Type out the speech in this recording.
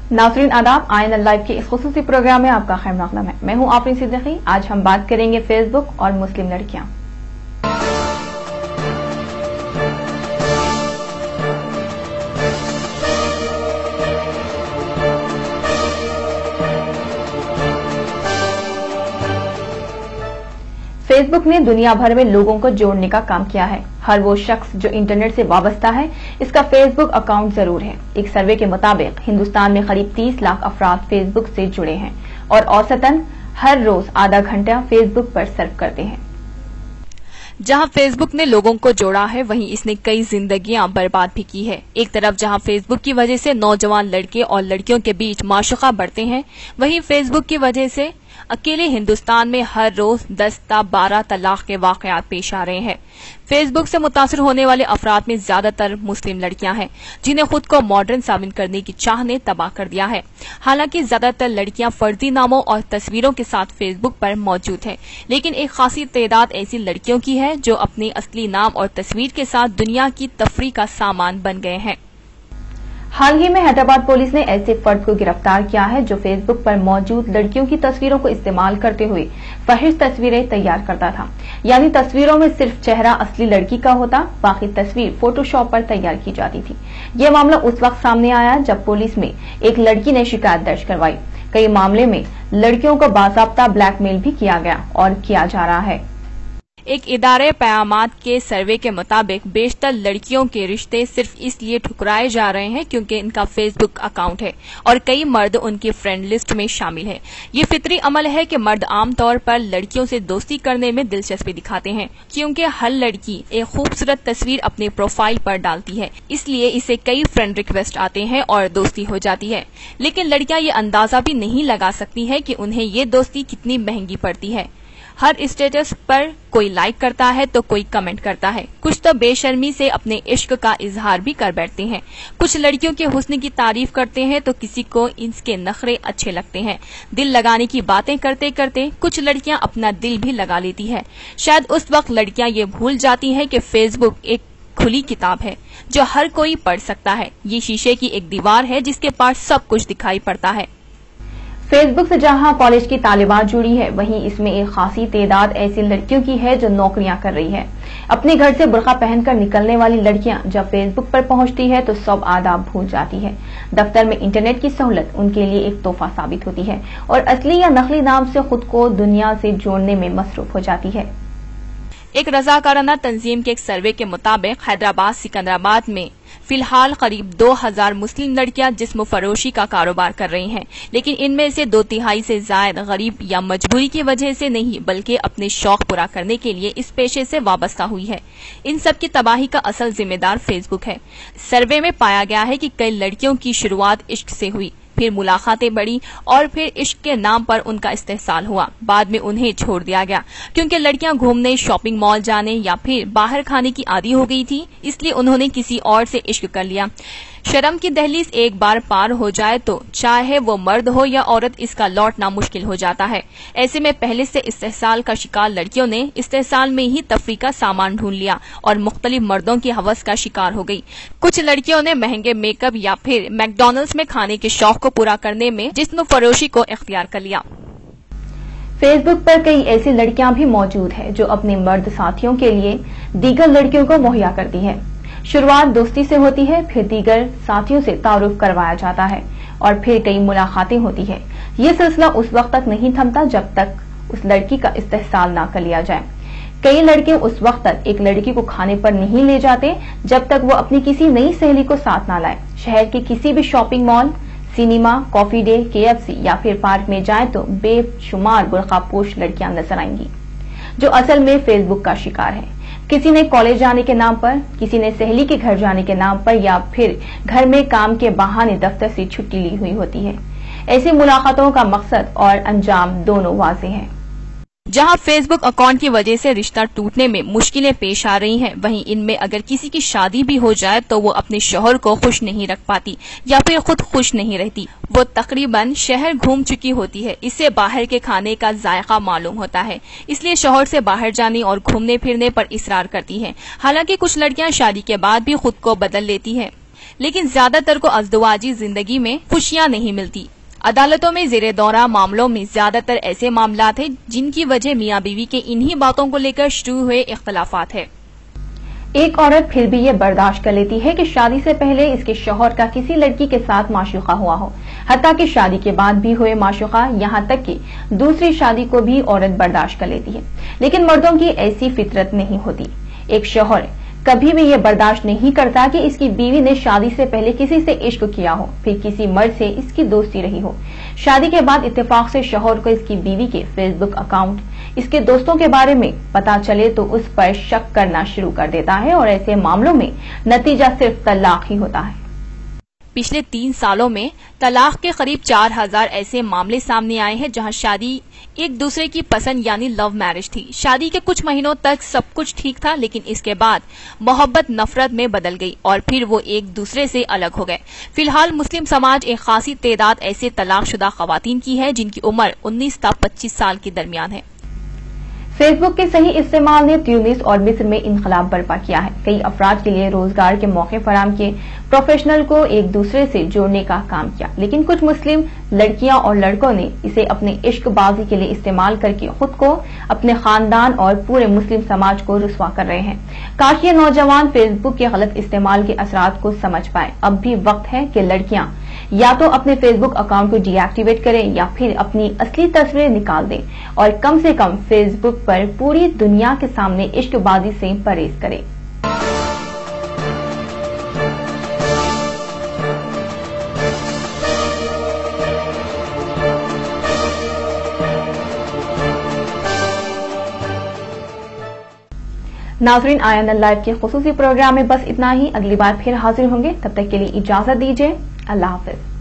नाज़रीन आदाब, INL live के इस खुसूसी प्रोग्राम में आपका खैर मक़दम है। मैं हूं आफरीन सिद्दीकी। आज हम बात करेंगे फेसबुक और मुस्लिम लड़कियां। फेसबुक ने दुनिया भर में लोगों को जोड़ने का काम किया है। हर वो शख्स जो इंटरनेट से वाबस्ता है, इसका फेसबुक अकाउंट जरूर है। एक सर्वे के मुताबिक हिंदुस्तान में करीब 30 लाख अफराद फेसबुक से जुड़े हैं और औसतन हर रोज आधा घंटा फेसबुक पर सर्फ करते हैं। जहां फेसबुक ने लोगों को जोड़ा है, वहीं इसने कई जिंदगियां बर्बाद भी की है। एक तरफ जहां फेसबुक की वजह से नौजवान लड़के और लड़कियों के बीच माशूका बढ़ते हैं, वहीं फेसबुक की वजह से अकेले हिंदुस्तान में हर रोज 10 ता 12 तलाक के वाकयात पेश आ रहे हैं। फेसबुक से मुतासिर होने वाले अफराद में ज्यादातर मुस्लिम लड़कियां हैं, जिन्हें खुद को मॉडर्न साबित करने की चाह ने तबाह कर दिया है। हालांकि ज्यादातर लड़कियां फर्जी नामों और तस्वीरों के साथ फेसबुक पर मौजूद हैं, लेकिन एक खासी तादाद ऐसी लड़कियों की है जो अपने असली नाम और तस्वीर के साथ दुनिया की तफरीह का सामान बन गए हैं। हाल ही में हैदराबाद पुलिस ने ऐसे फर्द को गिरफ्तार किया है जो फेसबुक पर मौजूद लड़कियों की तस्वीरों को इस्तेमाल करते हुए फहिश तस्वीरें तैयार करता था। यानी तस्वीरों में सिर्फ चेहरा असली लड़की का होता, बाकी तस्वीर फोटोशॉप पर तैयार की जाती थी। ये मामला उस वक्त सामने आया जब पुलिस में एक लड़की ने शिकायत दर्ज करवाई। कई मामले में लड़कियों को बाकायदा ब्लैकमेल भी किया गया और किया जा रहा है। एक इदारे पयामात के सर्वे के मुताबिक बेशतर लड़कियों के रिश्ते सिर्फ इसलिए ठुकराए जा रहे हैं क्योंकि इनका फेसबुक अकाउंट है और कई मर्द उनकी फ्रेंड लिस्ट में शामिल हैं। ये फितरी अमल है कि मर्द आमतौर पर लड़कियों से दोस्ती करने में दिलचस्पी दिखाते हैं, क्योंकि हर लड़की एक खूबसूरत तस्वीर अपने प्रोफाइल पर डालती है, इसलिए इसे कई फ्रेंड रिक्वेस्ट आते हैं और दोस्ती हो जाती है। लेकिन लड़कियां ये अंदाजा भी नहीं लगा सकती है कि उन्हें ये दोस्ती कितनी महंगी पड़ती है। हर स्टेटस पर कोई लाइक करता है तो कोई कमेंट करता है, कुछ तो बेशर्मी से अपने इश्क का इजहार भी कर बैठते हैं। कुछ लड़कियों के हुस्न की तारीफ करते हैं तो किसी को इसके नखरे अच्छे लगते हैं। दिल लगाने की बातें करते करते कुछ लड़कियां अपना दिल भी लगा लेती है। शायद उस वक्त लड़कियां ये भूल जाती हैं कि फेसबुक एक खुली किताब है जो हर कोई पढ़ सकता है। ये शीशे की एक दीवार है जिसके पास सब कुछ दिखाई पड़ता है। फेसबुक से जहां कॉलेज की तालिबात जुड़ी है, वहीं इसमें एक खासी तादाद ऐसी लड़कियों की है जो नौकरियां कर रही है। अपने घर से बुर्का पहनकर निकलने वाली लड़कियां जब फेसबुक पर पहुंचती है तो सब आदाब भूल जाती है। दफ्तर में इंटरनेट की सहूलत उनके लिए एक तोहफा साबित होती है और असली या नकली नाम से खुद को दुनिया से जोड़ने में मसरूफ हो जाती है। एक रजाकाराना तंजीम के एक सर्वे के मुताबिक हैदराबाद सिकंदराबाद में फिलहाल करीब 2000 मुस्लिम लड़कियां जिस्म फरोशी का कारोबार कर रही हैं, लेकिन इनमें से 2/3 से ज्यादा गरीब या मजबूरी की वजह से नहीं बल्कि अपने शौक पूरा करने के लिए इस पेशे से वाबस्ता हुई है। इन सब की तबाही का असल जिम्मेदार फेसबुक है। सर्वे में पाया गया है कि कई लड़कियों की शुरुआत इश्क से हुई, फिर मुलाकातें बढ़ी और फिर इश्क के नाम पर उनका इस्तेहसाल हुआ। बाद में उन्हें छोड़ दिया गया क्योंकि लड़कियां घूमने, शॉपिंग मॉल जाने या फिर बाहर खाने की आदी हो गई थी, इसलिए उन्होंने किसी और से इश्क कर लिया। शर्म की दहलीज एक बार पार हो जाए तो चाहे वो मर्द हो या औरत, इसका लौटना मुश्किल हो जाता है। ऐसे में पहले से इस्तेहसाल का शिकार लड़कियों ने इस्तेहसाल में ही तफरीह का सामान ढूंढ लिया और मुख्तलिफ मर्दों की हवस का शिकार हो गई। कुछ लड़कियों ने महंगे मेकअप या फिर मैकडॉनल्ड्स में खाने के शौक को पूरा करने में जिस्म फरोशी को इख्तियार कर लिया। फेसबुक पर कई ऐसी लड़कियां भी मौजूद है जो अपने मर्द साथियों के लिए दीगर लड़कियों को मुहैया करती है। शुरुआत दोस्ती से होती है, फिर दीगर साथियों से तारुफ करवाया जाता है और फिर कई मुलाकातें होती है। ये सिलसिला उस वक्त तक नहीं थमता जब तक उस लड़की का इस्तेहसाल ना कर लिया जाए। कई लड़के उस वक्त तक एक लड़की को खाने पर नहीं ले जाते जब तक वो अपनी किसी नई सहेली को साथ ना लाए। शहर के किसी भी shopping mall, cinema, coffee day, KFC या फिर पार्क में जाए तो बेशुमार बुर्कापोश लड़कियां नजर आएंगी जो असल में फेसबुक का शिकार है। किसी ने कॉलेज जाने के नाम पर, किसी ने सहेली के घर जाने के नाम पर या फिर घर में काम के बहाने दफ्तर से छुट्टी ली हुई होती है। ऐसी मुलाकातों का मकसद और अंजाम दोनों वाज़ेह हैं। जहां फेसबुक अकाउंट की वजह से रिश्ता टूटने में मुश्किलें पेश आ रही हैं, वहीं इनमें अगर किसी की शादी भी हो जाए तो वो अपने शौहर को खुश नहीं रख पाती या फिर खुद खुश नहीं रहती। वो तकरीबन शहर घूम चुकी होती है, इससे बाहर के खाने का जायका मालूम होता है, इसलिए शौहर से बाहर जाने और घूमने फिरने पर इसरार करती है। हालांकि कुछ लड़कियां शादी के बाद भी खुद को बदल लेती हैं, لیکن زیادہ تر کو ازدواجی زندگی میں خوشیاں نہیں ملتی۔ عدالتوں میں زیر دورہ معاملوں میں زیادہ تر ایسے معاملات ہیں جن کی وجہ میاں بیوی کے انہی باتوں کو لے کر شروع ہوئے اختلافات ہے۔ ایک عورت پھر بھی یہ برداشت کر لیتی ہے کہ شادی سے پہلے اس کے شوہر کا کسی لڑکی کے ساتھ معشوقہ ہوا ہو، حتیٰ کہ شادی کے بعد بھی ہوئے معشوقہ، یہاں تک کہ دوسری شادی کو بھی عورت برداشت کر لیتی ہے۔ لیکن مردوں کی ایسی فطرت نہیں ہوتی۔ ایک شوہر کبھی بھی یہ برداشت نہیں کرتا کہ اس کی بیوی نے شادی سے پہلے کسی سے عشق کیا ہو، پھر کسی مرد سے اس کی دوستی رہی ہو۔ شادی کے بعد اتفاق سے شوہر کو اس کی بیوی کے فیس بک اکاؤنٹ، اس کے دوستوں کے بارے میں پتا چلے تو اس پر شک کرنا شروع کر دیتا ہے، اور ایسے معاملوں میں نتیجہ صرف طلاق ہی ہوتا ہے۔ پچھلے 3 سالوں میں طلاق کے قریب 4000 ایسے معاملے سامنے آئے ہیں جہاں شادی ایک دوسرے کی پسند یعنی لو میرج تھی۔ شادی کے کچھ مہینوں تک سب کچھ ٹھیک تھا، لیکن اس کے بعد محبت نفرت میں بدل گئی اور پھر وہ ایک دوسرے سے الگ ہو گئے۔ فی الحال مسلم سماج ایک خاصی تعداد ایسے طلاق شدہ خواتین کی ہے جن کی عمر 19 تا 25 سال کے درمیان ہے۔ فیس بک کے صحیح استعمال نے تیونس اور مصر میں انقلاب برپا کیا ہے۔ کئی افراد کے لیے روزگار کے موقع فراہم کیے، پروفیشنل کو ایک دوسرے سے جوڑنے کا کام کیا، لیکن کچھ مسلم لڑکیاں اور لڑکوں نے اسے اپنے عشق بازی کے لیے استعمال کر کے خود کو، اپنے خاندان اور پورے مسلم سماج کو رسوا کر رہے ہیں۔ کاش یہ نوجوان فیس بک کے غلط استعمال کے اثرات کو سمجھ پائے۔ اب بھی وقت ہے کہ لڑکیاں یا تو اپنے فیس بک اکاؤنٹ کو ڈی ایکٹیویٹ کریں یا پھر اپنی اصلی تصویریں نکال دیں، اور کم سے کم فیس بک پر پوری دنیا کے سامنے عشق بازی سے پرہیز کریں۔ ناظرین، آئین لائیو کے خصوصی پروگرام میں بس اتنا ہی۔ اگلی بار پھر حاضر ہوں گے، تب تک کے لیے اجازت دیجیے۔ اللہ حافظ۔